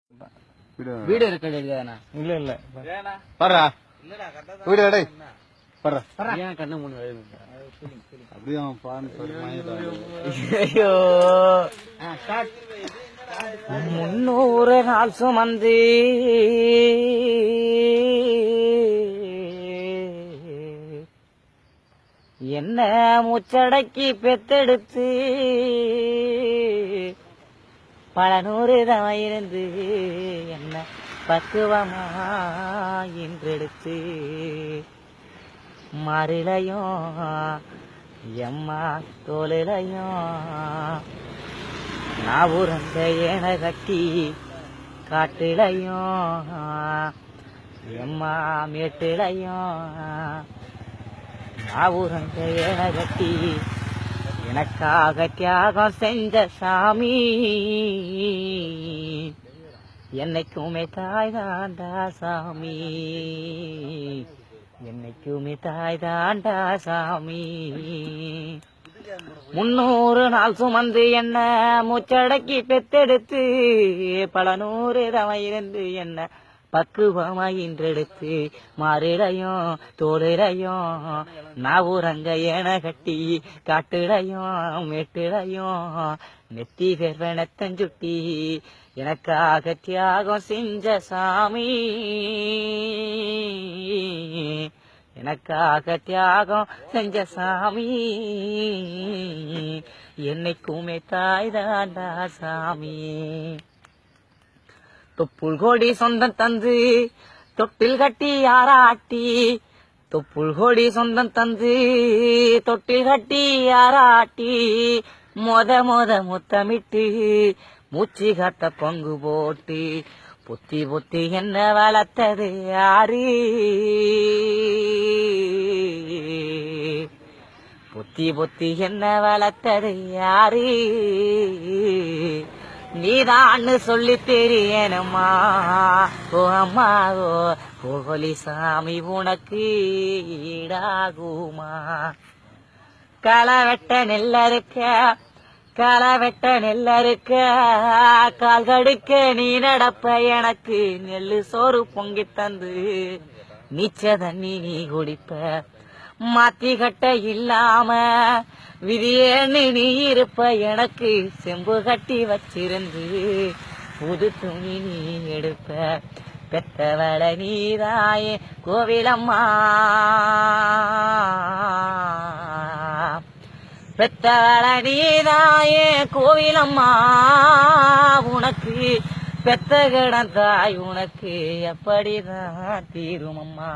வீடு இருக்காண்ணா? இல்ல இல்ல பாரா வீடு எடை பாரா ஏன் கண்ணு மூணு அப்படியே ஐயோ 300 நாள் சுமந்து என்ன மூச்சடக்கி பெத்தெடுத்து பல நூறு தான் இருந்து என்ன பக்குவமா என்றெடுத்து மறிலையும் எம்மா தோலையும் நான் உறந்த ஏன கட்டி காட்டிலையும் எம்மா மேட்டிலையும் நான் உறந்த ஏன கட்டி எனக்காக தியாகம் செஞ்ச சாமி என்னைக்குமே தாய் தாண்டா சாமி என்னைக்குமே தாய் தாண்டா சாமி 300 நாள் சுமந்து என்ன மூச்சடக்கி பெத்தெடுத்து பல நூறு தவம் இருந்து என்ன பக்குவமா இன்றெடுத்து மாறிலையும் தோளிலையும் நான் ஊரங்க ஏன கட்டி காட்டுலையும் மேட்டுலையும் நெத்தி பெருவனத்தஞ்சுட்டி எனக்காக தியாகம் செஞ்ச சாமி எனக்காக தியாகம் செஞ்ச சாமி என்னைக்குமே தாய் தாண்டா சாமி தொப்புள் கோடி சொந்தம் தந்து தொட்டில் கட்டி ஆராட்டி தொப்புள் கோடி சொந்தம் தந்து தொட்டில் கட்டி ஆராட்டி மொத முத்தமிட்டு மூச்சு காத்த பங்கு போட்டு பொத்தி பொத்தி என்ன வளர்த்தது யாரு பொத்தி பொத்தி என்ன வளர்த்தது யாரு நீதான்னு சொல்லி தெரியணுமா ஓ அம்மா ஓ கோகலி சாமி உனக்கு ஈடாகுமா களை வெட்ட நெல்ல இருக்க கால் கடுக்க நீ நடப்ப எனக்கு நெல்லு சோறு பொங்கி தந்து நீச்ச தண்ணி நீ குடிப்ப மாத்தி கட்ட இல்லாம விதியேன்னு நீ இருப்ப எனக்கு செம்பு கட்டி வச்சிருந்து புது துணி நீ எடுப்ப பெத்தவள நீதாயே கோவிலம்மா பெத்தவள நீதாயே கோவிலம்மா உனக்கு பெத்த கிடந்தாய் உனக்கு எப்படிதான் தீருமம்மா